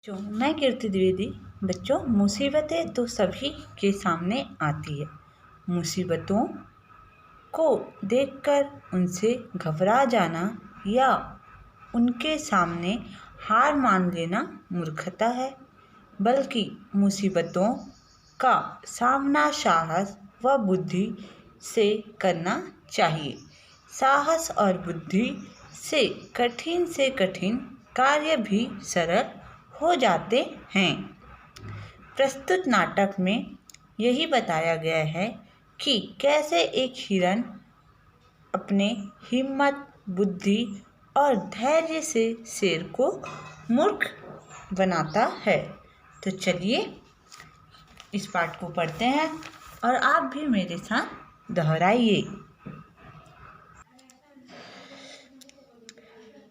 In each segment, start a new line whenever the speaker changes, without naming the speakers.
मैं कीर्ति द्विवेदी। बच्चों, मुसीबतें तो सभी के सामने आती है। मुसीबतों को देखकर उनसे घबरा जाना या उनके सामने हार मान लेना मूर्खता है, बल्कि मुसीबतों का सामना साहस व बुद्धि से करना चाहिए। साहस और बुद्धि से कठिन कार्य भी सरल हो जाते हैं। प्रस्तुत नाटक में यही बताया गया है कि कैसे एक हिरण अपने हिम्मत, बुद्धि और धैर्य से शेर को मूर्ख बनाता है। तो चलिए इस पाठ को पढ़ते हैं और आप भी मेरे साथ दोहराइए।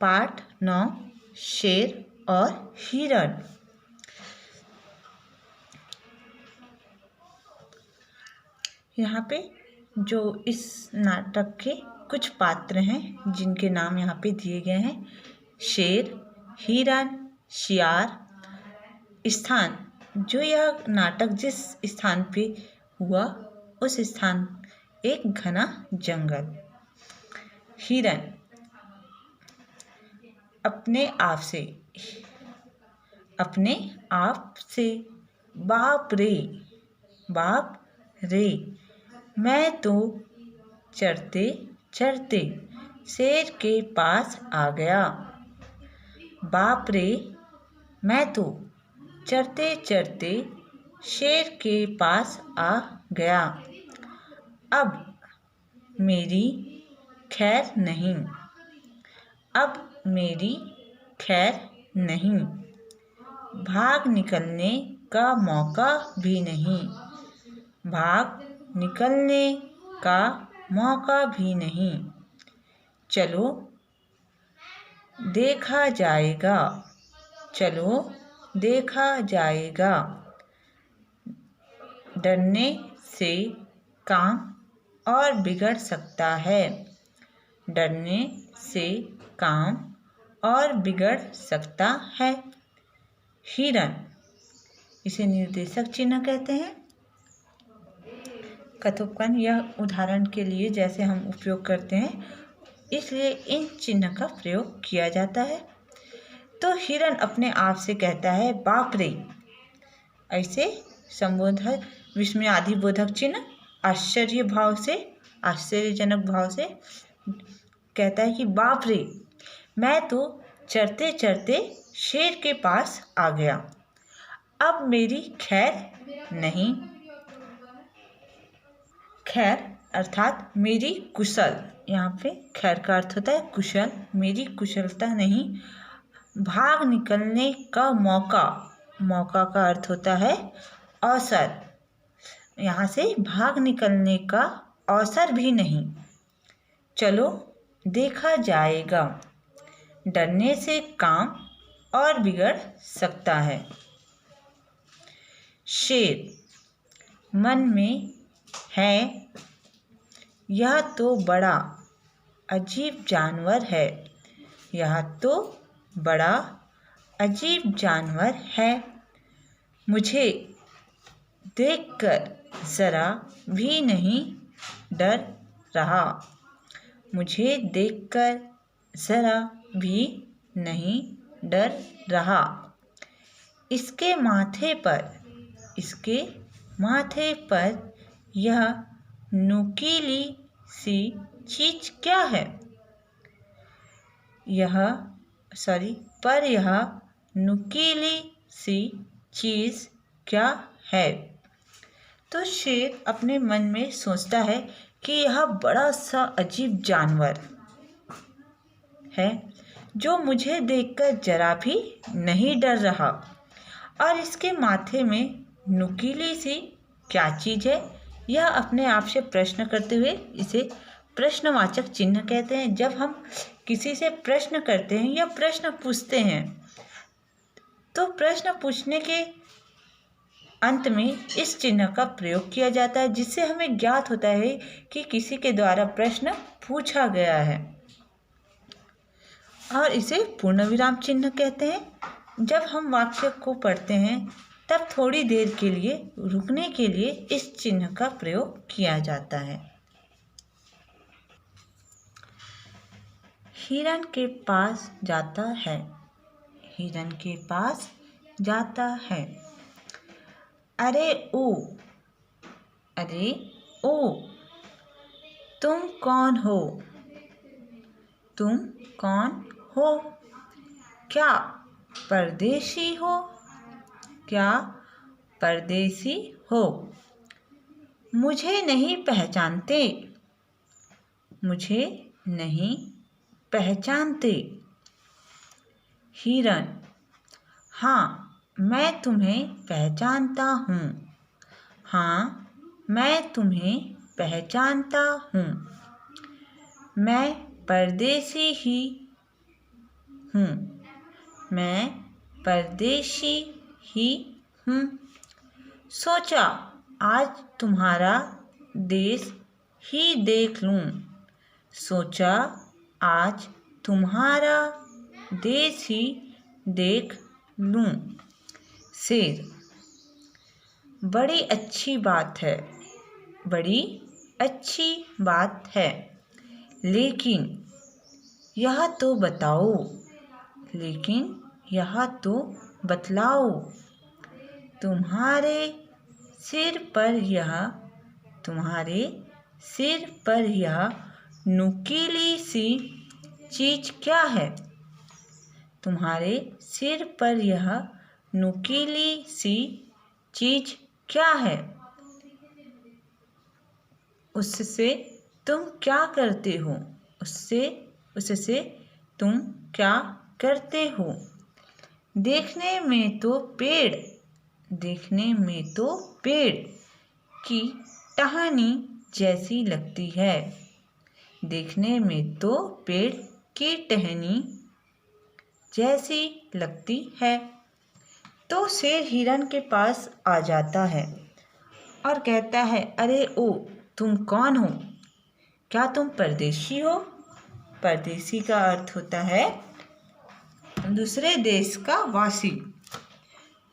पाठ 9, शेर और हिरण। यहाँ पे जो इस नाटक के कुछ पात्र हैं जिनके नाम यहाँ पे दिए गए हैं: शेर, हिरण, शियार। स्थान, जो यह नाटक जिस स्थान पे हुआ उस स्थान एक घना जंगल। हिरण अपने आप से बाप रे, मैं तो चढ़ते चढ़ते शेर के पास आ गया। बाप रे, मैं तो चढ़ते चढ़ते शेर के पास आ गया। अब मेरी खैर नहीं, भाग निकलने का मौका भी नहीं। चलो देखा जाएगा। डरने से काम और बिगड़ सकता है। हिरण, इसे निर्देशक चिन्ह कहते हैं। कथोपकरण यह उदाहरण के लिए जैसे हम उपयोग करते हैं, इसलिए इन चिन्ह का प्रयोग किया जाता है। तो हिरण अपने आप से कहता है बाप रे। ऐसे संबोधन विस्मयादिबोधक चिन्ह आश्चर्यजनक भाव से कहता है कि बाप रे, मैं तो चढ़ते चढ़ते शेर के पास आ गया। अब मेरी खैर नहीं। खैर अर्थात मेरी कुशल, यहाँ पे खैर का अर्थ होता है कुशल। मेरी कुशलता नहीं। भाग निकलने का मौका का अर्थ होता है अवसर। यहाँ से भाग निकलने का अवसर भी नहीं। चलो देखा जाएगा। डरने से काम और बिगड़ सकता है। शेर मन में है, यह तो बड़ा अजीब जानवर है। मुझे देखकर जरा भी नहीं डर रहा। इसके माथे पर यह नुकीली सी चीज क्या है? यह नुकीली सी चीज क्या है? तो शेर अपने मन में सोचता है कि यह बड़ा सा अजीब जानवर है जो मुझे देखकर जरा भी नहीं डर रहा। और इसके माथे में नुकीली सी क्या चीज है? यह अपने आप से प्रश्न करते हुए इसे प्रश्नवाचक चिन्ह कहते हैं। जब हम किसी से प्रश्न करते हैं या प्रश्न पूछते हैं तो प्रश्न पूछने के अंत में इस चिन्ह का प्रयोग किया जाता है, जिससे हमें ज्ञात होता है कि किसी के द्वारा प्रश्न पूछा गया है। और इसे पूर्ण विराम चिन्ह कहते हैं। जब हम वाक्य को पढ़ते हैं तब थोड़ी देर के लिए रुकने के लिए इस चिन्ह का प्रयोग किया जाता है। हिरन के पास जाता है। हिरन के पास जाता है। अरे ओ, अरे ओ, तुम कौन हो? तुम कौन हो? क्या परदेशी हो? क्या परदेसी हो? मुझे नहीं पहचानते। मुझे नहीं पहचानते। हिरन, हाँ, मैं तुम्हें पहचानता हूँ। हाँ, मैं तुम्हें पहचानता हूँ। मैं परदेसी ही हूँ। मैं परदेशी ही हूँ। सोचा आज तुम्हारा देश ही देख लूँ। सोचा आज तुम्हारा देश ही देख लूँ। शेर, बड़ी अच्छी बात है। बड़ी अच्छी बात है। लेकिन यह तो बताओ। लेकिन यह तो बतलाओ। तुम्हारे सिर पर यह नुकीली सी चीज क्या है? तुम्हारे सिर पर यह नुकीली सी चीज क्या है? उससे तुम क्या करते हो? उससे तुम क्या करते हो? देखने में तो पेड़ की टहनी जैसी लगती है। देखने में तो पेड़ की टहनी जैसी लगती है। तो शेर हिरन के पास आ जाता है और कहता है, अरे ओ, तुम कौन हो? क्या तुम परदेशी हो? परदेशी का अर्थ होता है दूसरे देश का वासी।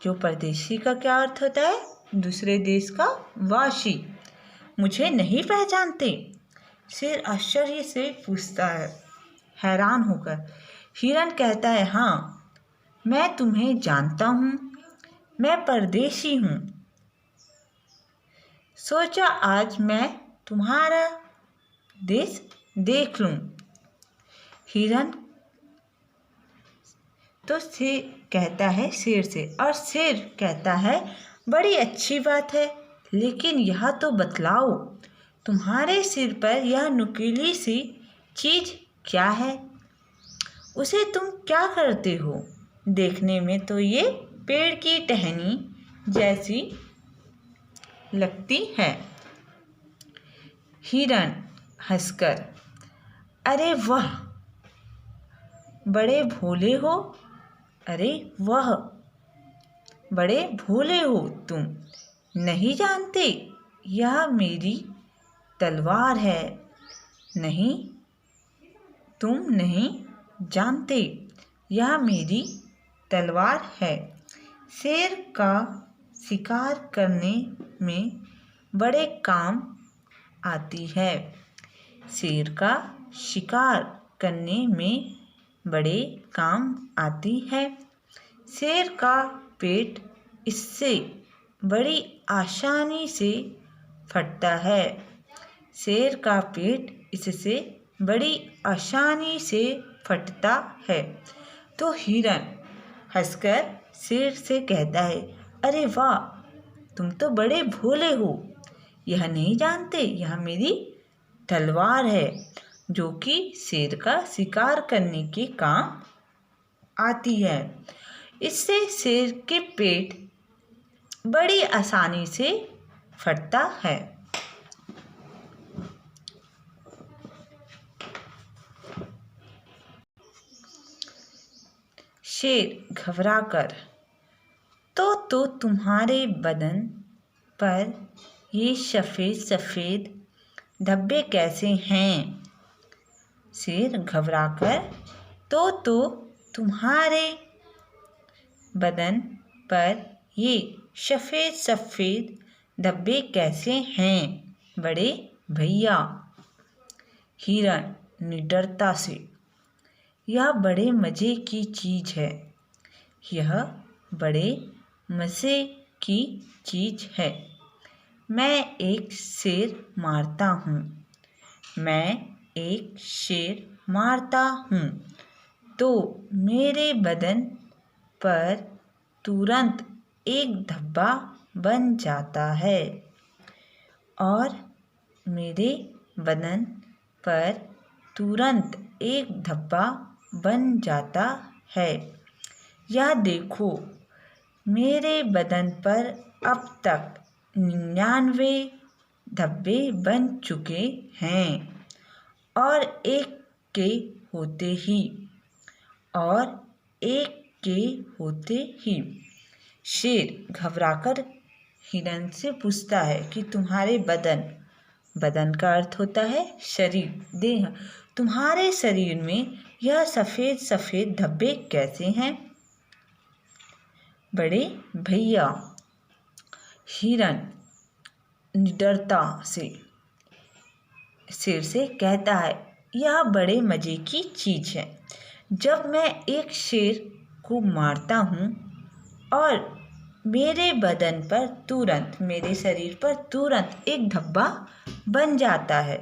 जो परदेशी का क्या अर्थ होता है? दूसरे देश का वासी। मुझे नहीं पहचानते? शेर आश्चर्य से पूछता है, हैरान होकर। हिरन कहता है, हाँ, मैं तुम्हें जानता हूँ। मैं परदेशी हूँ। सोचा आज मैं तुम्हारा देश देख लूँ। हिरन तो शेर कहता है शेर से, और शेर कहता है, बड़ी अच्छी बात है, लेकिन यह तो बतलाओ, तुम्हारे सिर पर यह नुकीली सी चीज क्या है? उसे तुम क्या करते हो? देखने में तो ये पेड़ की टहनी जैसी लगती है। हिरन हंसकर, अरे वाह, बड़े भोले हो। अरे वाह, बड़े भोले हो तुम। नहीं जानते यह मेरी तलवार है। नहीं, तुम नहीं जानते यह मेरी तलवार है। शेर का शिकार करने में बड़े काम आती है। शेर का शिकार करने में बड़े काम आती है। शेर का पेट इससे बड़ी आसानी से फटता है। शेर का पेट इससे बड़ी आसानी से फटता है। तो हिरन हंसकर शेर से कहता है, अरे वाह, तुम तो बड़े भोले हो। यह नहीं जानते यह मेरी तलवार है, जो कि शेर का शिकार करने के काम आती है। इससे शेर के पेट बड़ी आसानी से फटता है। शेर घबराकर, तो तुम्हारे बदन पर ये सफ़ेद सफ़ेद धब्बे कैसे हैं? शेर घबराकर, तो तुम्हारे बदन पर ये सफ़ेद सफ़ेद धब्बे कैसे हैं बड़े भैया? हिरण निडरता से, यह बड़े मज़े की चीज़ है। यह बड़े मज़े की चीज़ है। मैं एक शेर मारता हूँ। मैं एक शेर मारता हूँ तो मेरे बदन पर तुरंत एक धब्बा बन जाता है और मेरे बदन पर तुरंत एक धब्बा बन जाता है। यह देखो, मेरे बदन पर अब तक 99 धब्बे बन चुके हैं और एक के होते ही शेर घबराकर हिरण से पूछता है कि तुम्हारे बदन का अर्थ होता है शरीर, देह, तुम्हारे शरीर में यह सफ़ेद सफ़ेद धब्बे कैसे हैं बड़े भैया? हिरण निडरता से शेर से कहता है, यह बड़े मज़े की चीज़ है। जब मैं एक शेर को मारता हूँ और मेरे बदन पर तुरंत, मेरे शरीर पर तुरंत एक धब्बा बन जाता है।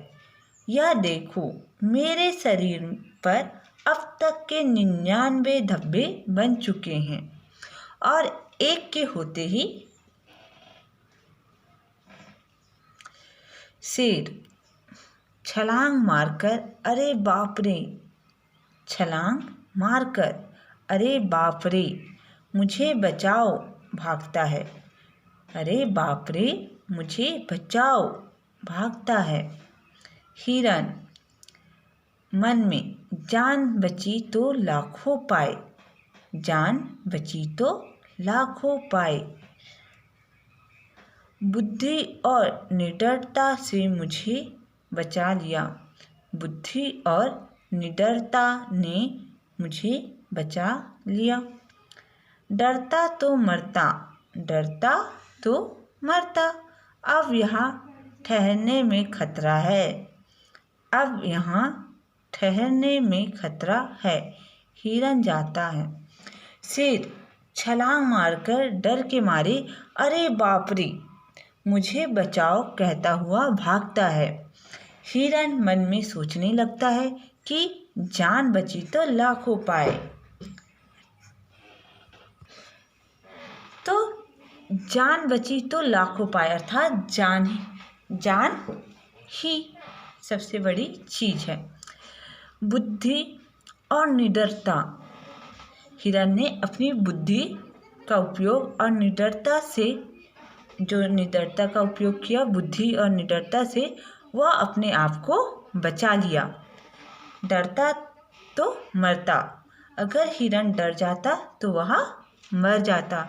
यह देखो, मेरे शरीर पर अब तक के 99 धब्बे बन चुके हैं और एक के होते ही शेर छलांग मारकर अरे बाप रे, छलांग मारकर अरे बाप रे मुझे बचाओ भागता है। अरे बाप रे मुझे बचाओ भागता है। हिरण मन में, जान बची तो लाखों पाए, जान बची तो लाखों पाए। बुद्धि और निडरता से मुझे बचा लिया, बुद्धि और निडरता ने मुझे बचा लिया। डरता तो मरता, डरता तो मरता, अब यहाँ ठहरने में खतरा है, अब यहाँ ठहरने में खतरा है। हिरण जाता है। शेर छलांग मारकर डर के मारे अरे बाप रे मुझे बचाओ कहता हुआ भागता है। हिरण मन में सोचने लगता है कि जान बची तो लाखों पाए। तो जान बची तो लाखों पाए अर्थात जान ही सबसे बड़ी चीज़ है। बुद्धि और निडरता, हिरण ने अपनी बुद्धि का उपयोग और निडरता से, जो निडरता का उपयोग किया, बुद्धि और निडरता से वह अपने आप को बचा लिया। डरता तो मरता, अगर हिरण डर जाता तो वह मर जाता।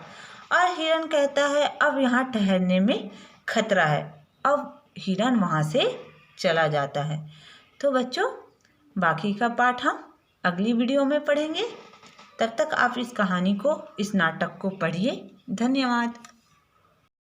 और हिरण कहता है अब यहाँ ठहरने में खतरा है, अब हिरण वहाँ से चला जाता है। तो बच्चों, बाकी का पाठ हम अगली वीडियो में पढ़ेंगे। तब तक आप इस कहानी को, इस नाटक को पढ़िए। धन्यवाद।